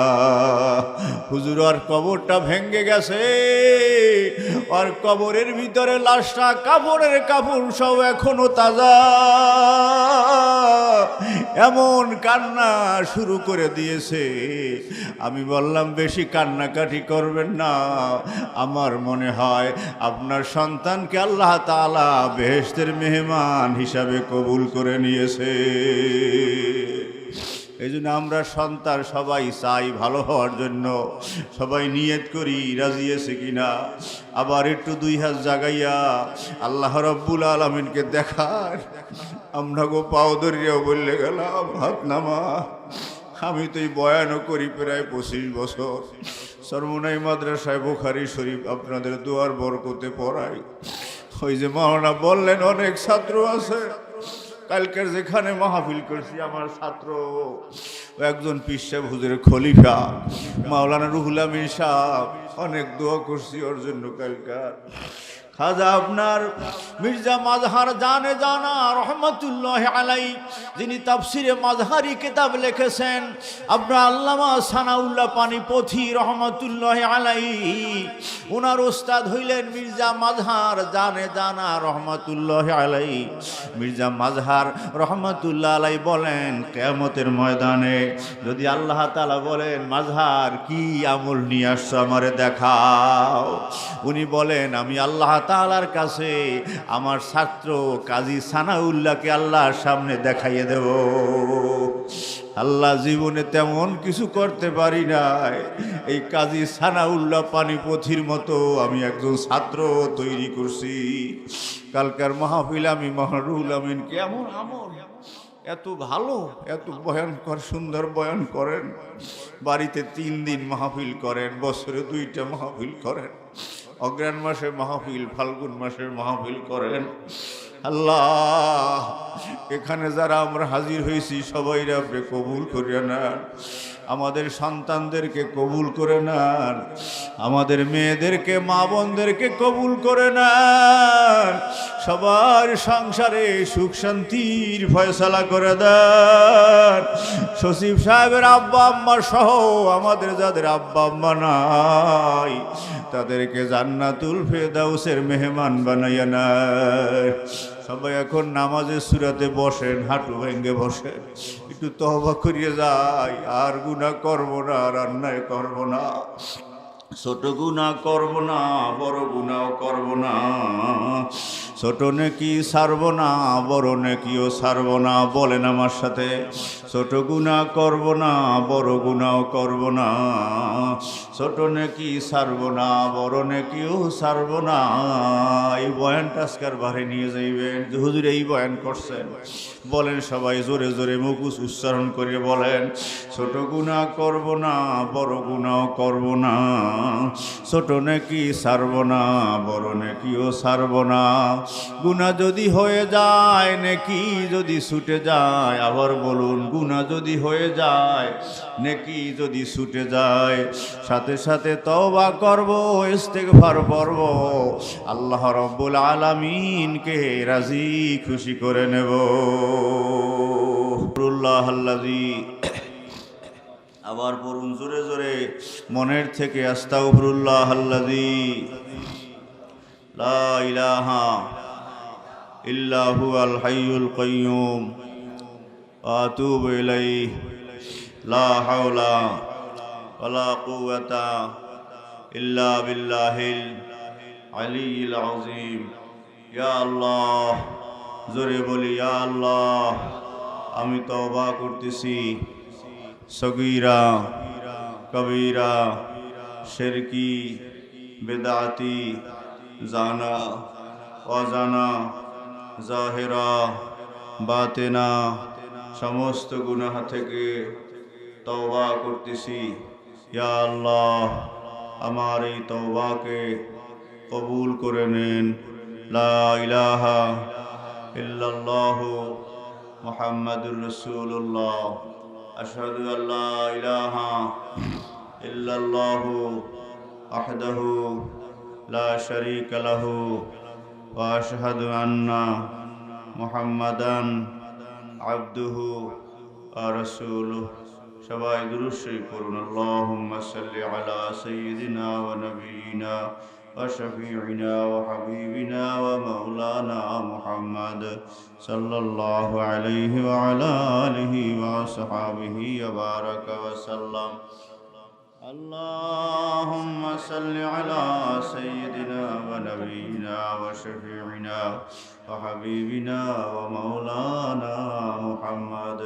হুজুর আর কবরটা ভেঙ্গে গেছে, আর কবরের ভিতরে লাশটা, কাপড়ের কাপড় সব এখনো তাজা। এমন কান্না শুরু করে দিয়েছে। আমি বললাম বেশি কান্নাকাটি করবেন না, আমার মনে হয় আপনার সন্তানকে আল্লাহ তাআলা বেহেশতের মেহমান হিসাবে কবুল করে নিয়েছে। এই জন্য আমরা সন্তান সবাই চাই ভালো হওয়ার জন্য, সবাই নিয়ত করি রাজি আছে কিনা। আবার একটু দুই হাত জাগাইয়া আল্লাহ রাব্বুল আলামিনকে দেখার, আমরা গো পাও ধরিয়াও বললে গেলাম হাত নামা। আমি তো এই বয়ানও করি প্রায় 25 বছর। সরমুনাই মাদ্রাসায় বুখারী শরীফ আপনাদের দুয়ার বরকতে পড়াই। ওই যে মাওলানা বললেন অনেক ছাত্র আছে, কালকের যেখানে মাহফিল করছি আমার ছাত্র একজন পীর সাহেব হুজুরের খলিফা মাওলানা রুহুল আমিন সাহেব, অনেক দোয়া করছি ওর জন্য। কালকার খাজা আপনার মির্জা মাজহার জানে জানা রহমতুল্লাহ আলাই, যিনি তাফসিরে মাজহারি কিতাব লিখেছেন, আপনার আল্লামা সানাউল্লাহ পানিপথি রহমতুল্লাহ আলাই, ওনার ওস্তাদ হইলেন মির্জা মাজহার জানে জানা রহমতুল্লাহ আলাই। মির্জা মাজহার রহমতুল্লাহ আলাই বলেন, কিয়ামতের ময়দানে যদি আল্লাহ তাআলা বলেন মাজহার কি আমল নিয়ে আসছো আমারে দেখাও, উনি বলেন আমি আল্লাহ তাআলার কাছে আমার ছাত্র কাজী সানাউল্লাহকে আল্লাহর সামনে দেখাইয়ে দেব। আল্লাহ জীবনে তেমন কিছু করতে পারি নাই, এই কাজী সানাউল্লাহ পানিপথির মতো আমি একজন ছাত্র তৈরি করছি। কালকার মাহফিল আমি রুহুল আমিন কেমন আমল, এত ভালো, এত ভয়ঙ্কর সুন্দর বয়ান করেন। বাড়িতে 3 দিন মাহফিল করেন, বছরে 2টা মাহফিল করেন, অগ্রহায়ণ মাসে মাহফিল, ফাল্গুন মাসে মাহফিল করেন। আল্লাহ এখানে যারা আমরা হাজির হয়েছি সবাই আপনি কবুল করিয়া নেন, আমাদের সন্তানদেরকে কবুল করে নেন, আমাদের মেয়েদেরকে মা বোনদেরকে কবুল করে নেন, সবার সংসারে সুখ শান্তির ফয়সালা করে দেন। সচিব সাহেবের আব্বা আম্মা সহ আমাদের যাদের আব্বা আম্মা নাই তাদেরকে জান্নাতুল ফেরদাউসের মেহমান বানাইয়া নেন। সবাই এখন নামাজের সূরাতে বসেন, হাঁটু ভেঙ্গে বসেন, একটু তওবা করিয়ে যাই, আর গুনাহ করব না, আর অন্যায় করব না, ছোট গুনাহ করব না, বড় গুনাহ করব না, ছোট নেকি ছাড়ব না, বড় নেকিও ছাড়ব না। বলেন আমার সাথে, ছোট গুনাহ করব না, বড় গুনাহ করব না, ছোট নেকি ছাড়ব না, বড় নেকিও ছাড়ব না। এই বয়ানটা আজকার বাড়ি নিয়ে যাইবেন। হুজুর এই বয়ান করছেন, বলেন সবাই জোরে জোরে মুখ উচ্চারণ করে বলেন, ছোট গুনাহ করব না, বড় গুনাহ করব না, ছোট নেকি ছাড়ব না, বড় নেকিও ছাড়ব না। গুনাহ যদি হয়ে যায়, নেকি যদি ছুটে যায়, আবার বলুন, গুনাহ যদি হয়ে যায়, নেকি যদি ছুটে যায়, সাথে সাথে তওবা করব, ইস্তেগফার করব, আল্লাহ রাব্বুল আলামিনকে রাজি খুশি করে নেব। আল্লাযী, আবার পড়ুন জোরে জোরে মনের থেকে, আস্তাগফিরুল্লাহ আল্লাযী লা ইলাহা ইল্লা হুয়াল হাইয়ুল কাইয়্যুম ওয়া আতুবু ইলাইহি লা হাওলা ওয়ালা কুওয়াতা ইল্লা বিল্লাহিল আলিয়্যিল আযীম। ইয়া আল্লাহ, জোরে বলি ইয়া আল্লাহ, আমি তওবা করতেছি সগীরা কবীরা শিরকি বিদআতি জানা অজানা জাহেরা বাতেনা সমস্ত গুনাহ থেকে তওবা করতেছি। ইয়া আল্লাহ, আমার এই তওবাকে কবুল করে নেন। লা ইলাহা ইল্লাল্লাহু মুহাম্মাদুর রাসূলুল্লাহ। আশহাদু আল্লা ইলাহা ইল্লাল্লাহু ওয়াহদাহু লা শারীকা লাহু ওয়া আশহাদু আন্না মুহাম্মাদান আবদুহু ওয়া রাসূলুহু। সবাই দুরূদ শরীফ পড়ুন। আল্লাহুম্মা সাল্লি আলা সাইয়্যিদিনা ওয়া নাবিয়িনা وشفيعنا وحبيبنا ومولانا محمد صلى الله عليه وعلى آله وصحبه وبارك وسلم. اللهم صل على سيدنا ونبينا وشفيعنا وحبيبنا ومولانا محمد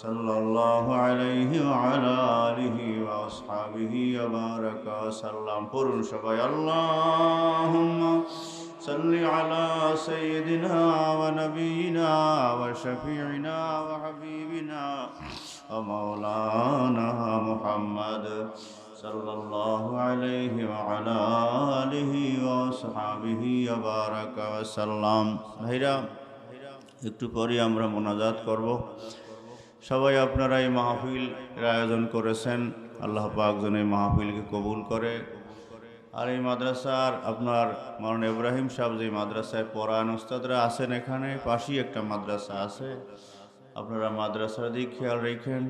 صلى الله عليه وعلى آله وأصحابه وبارك وسلم. قرن شبي اللهم صل على سيدنا ونبينا وشفيعنا وحبيبنا ومولانا محمد صلى الله عليه وعلى آله وصحبه وبارك وسلم. ভাইরা, একটু পরে আমরা মোনাজাত করব। সবাই আপনারা এই মাহফিল আয়োজন করেছেন, আল্লাহ পাক যেন এই মাহফিলকে কবুল করে। আর এই মাদ্রাসার আপনার মাওলানা ইব্রাহিম সাহেব যে মাদ্রাসায় পড়ান, উস্তাদরা আছেন, এখানে পাশেই একটা মাদ্রাসা আছে, আপনারা মাদ্রাসার দিকে খেয়াল রেখেন,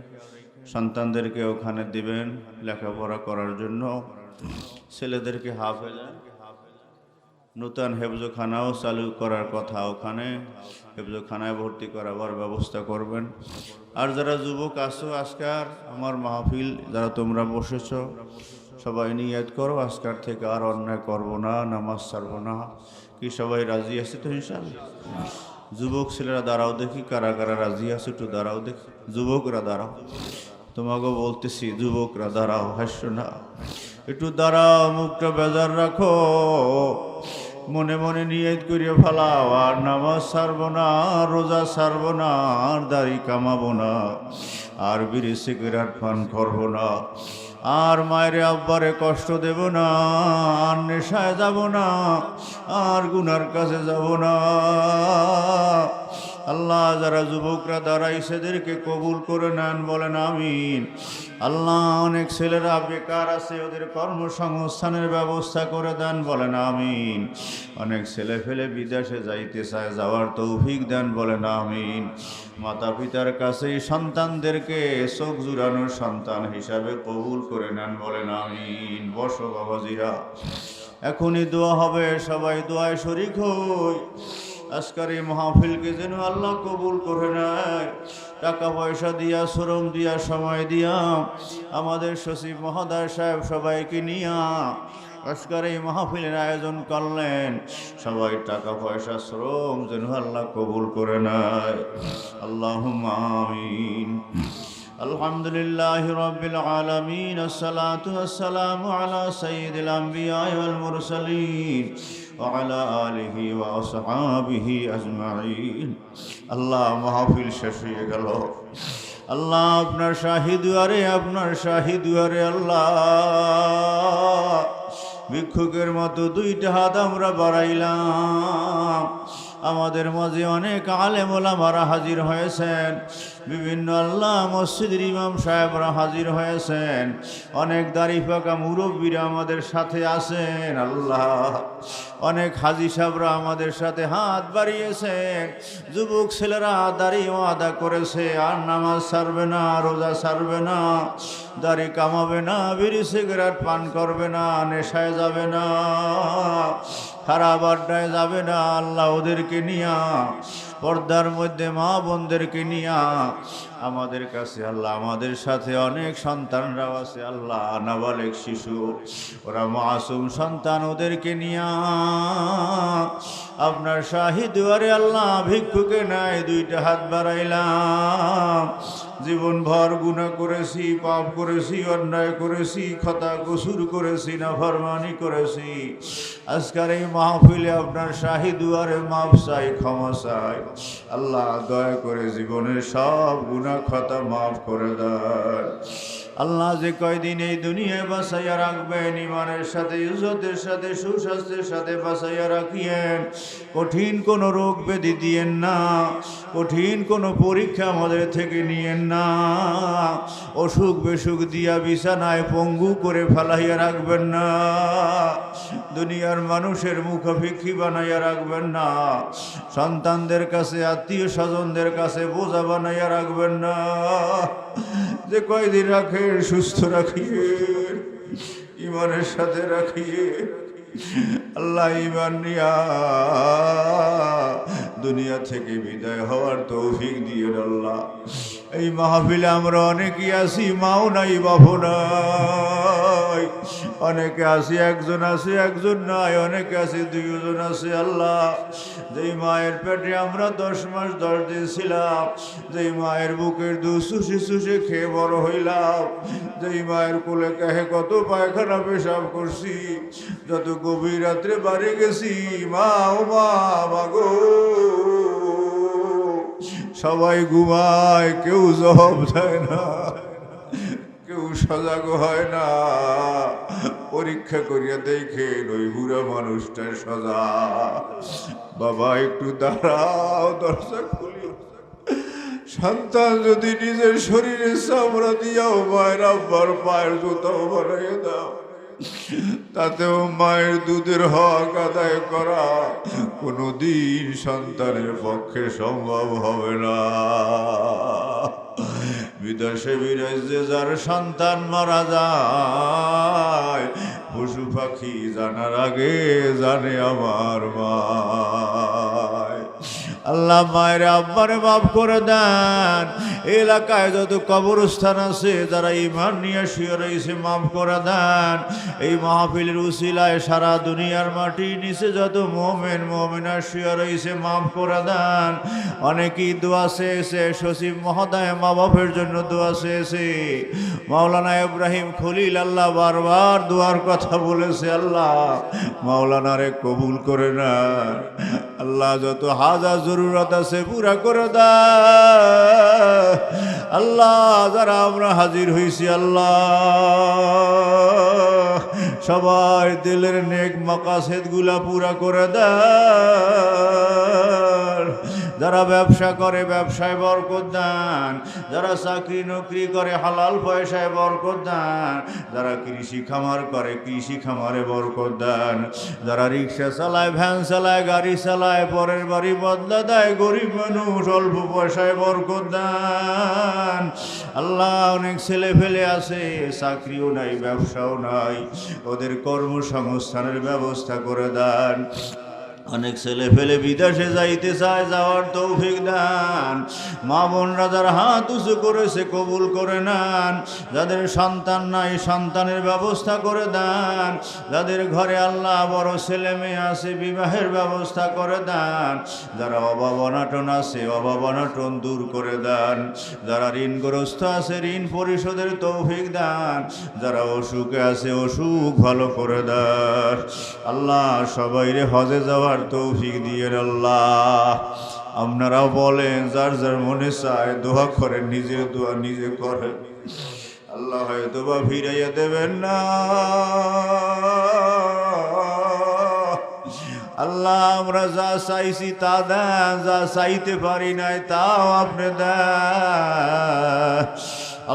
সন্তানদেরকে ওখানে দিবেন লেখাপড়া করার জন্য। ছেলেদেরকে হাফেজা নূতন হেফজখানাও চালু করার কথা, ওখানে হেফজখানায় ভর্তি করাবার ব্যবস্থা করবেন। আর যারা যুবক আছো, আজকার আমার মাহফিল যারা তোমরা বসেছ, সবাই নিয়ত করো আজকার থেকে আর অন্যায় করব না, নামাজ ছাড়বো না। কি সবাই রাজি আছে তো ইনশাআল্লাহ? যুবক ছেলেরা দাঁড়াও দেখি, কারা কারা রাজি আছে একটু দাঁড়াও দেখি। যুবকরা দাঁড়াও, তোমাকেও বলতেছি, যুবকরা দাঁড়াও, হাস্য না, একটু দাঁড়াও, মুখটা বেজার রাখো, মনে মনে নিয়ত করিয়ে ফেলাও, আর নামাজ ছাড়বো না, রোজা ছাড়বো না, আর দাড়ি কামাবো না, আর বিড়ি সিগারেট পান করবো না, আর মায়ের আব্বারে কষ্ট দেব না, আর নেশায় যাব না, আর গুনার কাছে যাব না। আল্লাহ, যারা যুবকরা দাঁড়াইছে এদেরকে কবুল করে নেন, বলেন আমিন। আল্লাহ, অনেক ছেলেরা বেকার আছে, ওদের কর্মসংস্থানের ব্যবস্থা করে দেন, বলেন আমিন। অনেক ছেলে ফেলে বিদেশে যাইতে চায়, যাওয়ার তৌফিক দেন, বলেন আমিন। মাতা পিতার কাছে সন্তানদেরকে চোখ জুড়ানো সন্তান হিসাবে কবুল করে নেন, বলেন আমিন। বসো বাবাজিরা, এখনই দোয়া হবে, সবাই দোয়ায় শরীক হই। আজকের এই মাহফিলকে যেন আল্লাহ কবুল করে নেয়। টাকা পয়সা দিয়া, শ্রম দিয়া, সময় দিয়া, আমাদের সচিব মহোদয় সাহেব সবাইকে নিয়া আজকের এই মাহফিলের আয়োজন করলেন। সবাই টাকা পয়সা, শ্রম যেন আল্লাহ কবুল করে নেয়। আল্লাহুম্মা আমিন। আলহামদুলিল্লাহি রাব্বিল আলামিন, আসসালাতু ওয়াসসালামু আলা সাইয়্যিদিল আমবিয়া ওয়াল মুরসালিন ওয়া আলা আলিহি ওয়া আসহাবিহি আজমাইন। আল্লাহ, মাহফিল শেষ হয়ে গেল। আল্লাহ, আপনার শাহী দুয়ারে, আপনার শাহী দুয়ারে আল্লাহ, ভিক্ষুকের মতো দুইটা হাত আমরা বাড়াইলাম। আমাদের মাঝে অনেক আলেম ওলামারা হাজির হয়েছেন, বিভিন্ন আল্লাহ মসজিদের ইমাম সাহেবরা হাজির হয়েছেন, অনেক দাড়ি পাকা মুরব্বীরা আমাদের সাথে আছেন। আল্লাহ, অনেক হাজি সাহেবরা আমাদের সাথে হাত বাড়িয়েছেন। যুবক ছেলেরা দাড়ি ওয়াদা করেছে, আর নামাজ ছাড়বে না, রোজা ছাড়বে না, দাড়ি কামাবে না, বিড়ি সিগারেট পান করবে না, নেশায় যাবে না, খারাপ আড্ডায় যাবে না। আল্লাহ, ওদেরকে নিয়া, পর্দার মধ্যে মা বোনদেরকে নিয়া আমাদের কাছে আল্লাহ, আমাদের সাথে অনেক সন্তানরাও আছে আল্লাহ, নাবালেগ শিশু, ওরা মাসুম সন্তান, ওদেরকে নিয়া আপনার শাহী দুয়ারে আল্লাহ ভিক্ষুকে নাই দুইটা হাত বাড়াইলাম। জীবন ভর গুনাহ করেছি, পাপ করেছি, অন্যায় করেছি, খতা কসুর করেছি, নাফরমানি করেছি। আজকের এই মাহফিলে আপনার শাহী দুয়ারে মাফ চাই, ক্ষমা চাই। আল্লাহ, দয়া করে জীবনের সব গুনাহ খতা মাফ করে দেন। আল্লাহ, যে কয়দিন এই দুনিয়ায় বাঁচাইয়া রাখবেন, ইমানের সাথে, ইজ্জতের সাথে, সুস্বাস্থ্যের সাথে বাঁচাইয়া রাখিয়েন। কঠিন কোনো রোগ ব্যাধি দিয়েন না, কঠিন কোনো পরীক্ষা আমাদের থেকে নিয়েন না, অসুখ বেসুখ দিয়া বিছানায় পঙ্গু করে ফেলাইয়া রাখবেন না, দুনিয়ার মানুষের মুখাপেক্ষী বানাইয়া রাখবেন না, সন্তানদের কাছে, আত্মীয় স্বজনদের কাছে বোঝা বানাইয়া রাখবেন না। যে কয়দিন রাখেন সুস্থ রাখিয়ে, ইমানের সাথে রাখিয়ে, আল্লাহ ঈমান নিয়া দুনিয়া থেকে বিদায় হওয়ার তৌফিক দিয়েন আল্লাহ। এই মাহফিলে আমরা অনেকেই আছি, মাও নাই বাবু নাই, অনেকে আছি একজন আছে একজন নাই, অনেকে আছে দুইজন আছে। আল্লাহ, যেই মায়ের পেটে আমরা 10 মাস 10 দিন ছিলাম, যেই মায়ের বুকের দুধ চুষে চুষে খেয়ে বড় হইলাম, যেই মায়ের কোলে কাহে কত পায়খানা পেশাব করছি, যত গভীর রাত্রে বাড়ি গেছি, মা ও মা মাগো, সবাই ঘুমায়, কেউ জবাব দেয় না, কেউ সজাগ হয় না। পরীক্ষা করিয়া দেখে ওই বুড়া মানুষটার সজাগ। বাবা একটু দাঁড়াও, দরজা খুলি। সন্তান যদি নিজের শরীরে চামড়া দিয়াও মায়ের আব্বার পায়ের জুতাও বানাইয়া দাও, তাতেও মায়ের দুধের হক আদায় করা কোনোদিন সন্তানের পক্ষে সম্ভব হবে না। বিদেশে বিরাজে যার সন্তান মারা যায়, পশু পাখি জানার আগে জানে আমার মা। আল্লাহ মায়ের আব্বারে মাফ করে দেন। এলাকায় যত কবরস্থান আছে যারা ঈমান নিয়ে শুয়ে রয়েছে, মাফ করে দেন। এই মাহফিলের উসিলায় সারা দুনিয়ার মাটি নিচে যত মুমিন মুমিনা শুয়ে রয়েছে, মাফ করে দেন। অনেকেই দোয়া চেয়েছে, সচিব মহোদয় মা বাপের জন্য দোয়া চেয়েছে। মাওলানা ইব্রাহিম খলিল আল্লাহ বারবার দোয়ার কথা বলেছে, আল্লাহ মাওলানারে কবুল করে না। আল্লাহ যত হাজার জরুরত আছে পুরা করে দাও। আল্লাহ যারা আমরা হাজির হয়েছি, আল্লাহ সবাই দিলের নেক মাকাসেদ গুলা পুরা করে দাও। যারা ব্যবসা করে ব্যবসায় বরকত দান, যারা চাকরি নকরি করে হালাল পয়সায় বরকত দান, যারা কৃষি খামার করে কৃষি খামারে বরকত দান, যারা রিক্সা চালায় ভ্যান চালায় গাড়ি চালায় পরের বাড়ি বদলা দেয়, গরিব মানুষ অল্প পয়সায় বরকত দান। আল্লাহ অনেক ছেলে ফেলে আছে, চাকরিও নাই ব্যবসাও নাই, ওদের কর্মসংস্থানের ব্যবস্থা করে দেন। অনেক ছেলে ফেলে বিদেশে যাইতে চায়, যাওয়ার তৌফিক দান। মা বোনরা যারা হাত উঁচু করেছে কবুল করে নেন। যাদের সন্তান নাই সন্তানের ব্যবস্থা করে দেন। যাদের ঘরে আল্লাহ বড় ছেলে মেয়ে আছে বিবাহের ব্যবস্থা করে দেন। যারা অভাব অনাটন আছে অভাব অনাটন দূর করে দেন। যারা ঋণগ্রস্ত আছে ঋণ পরিশোধের তৌফিক দান। যারা অসুখে আছে অসুখ ভালো করে দেন। আল্লাহ সবাইরে হজে যাওয়ার তৌফিক দিয়ে আল্লাহ। আপনারাও বলেন, যার যার মনে চায় দোয়া করেন, নিজের দোয়া নিজে করেন। আল্লাহ হয়তো বা ফিরাইয়া দেবেন না। আল্লাহ আমরা যা চাইছি তা দেন, যা চাইতে পারি নাই তাও আপনি দেন।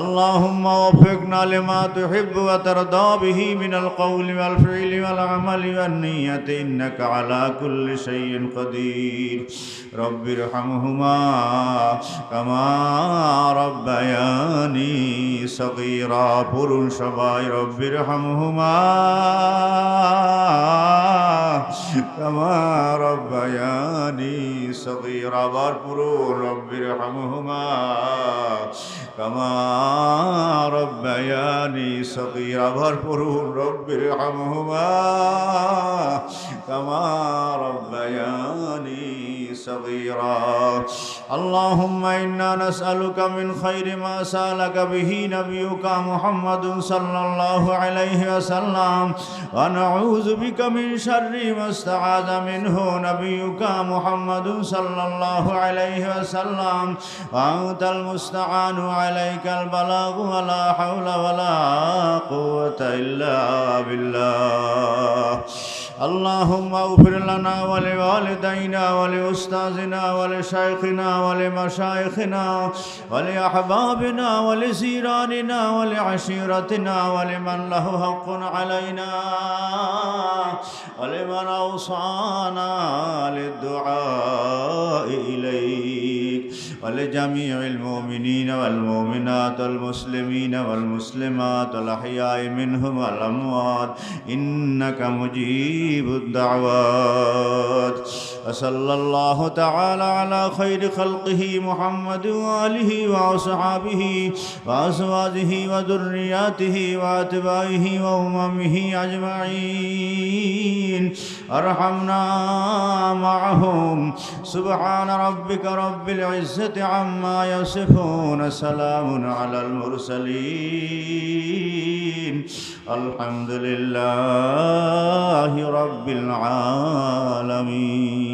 اللهم وفقنا لما تحب وترضى به من القول والفعل والعمل والنية إنك على كل شيء قدير رب ارحمهما كما ربياني صغيرا পড়ুন সবাই رب ارحمهما كما ربياني صغيرا আবার পড়ুন رب ارحمهما كما ربياني صغيرا আবার পড়ুন رب ارحمهما كما ربياني صغيرا اللهم إنا نسألك من خير ما سألك به نبيك محمد صلى الله عليه وسلم ونعوذ بك من شر ما استعاذ منه نبيك محمد صلى الله عليه وسلم وأنت المستعان عليك البلاغ ولا حول ولا قوة إلا بالله اللهم اغفر لنا ولوالدينا ولأستاذنا ولشيخنا ولمشايخنا ولأحبابنا ولزيراننا ولعشيرتنا ولمن له حق علينا ولمن أوصانا للدعاء إليك ولجميع المؤمنين والمؤمنات والمسلمين والمسلمات الأحياء منهم والأموات إنك مجيب الدعوات. وصلى الله تعالى على خير خلقه محمد وآله وأصحابه وأزواجه وذرياته وأتباعه وأممه أجمعين، أرحمنا معهم. سبحان ربك رب العزة عما يصفون، سلام على المرسلين، الحمد لله رب العالمين.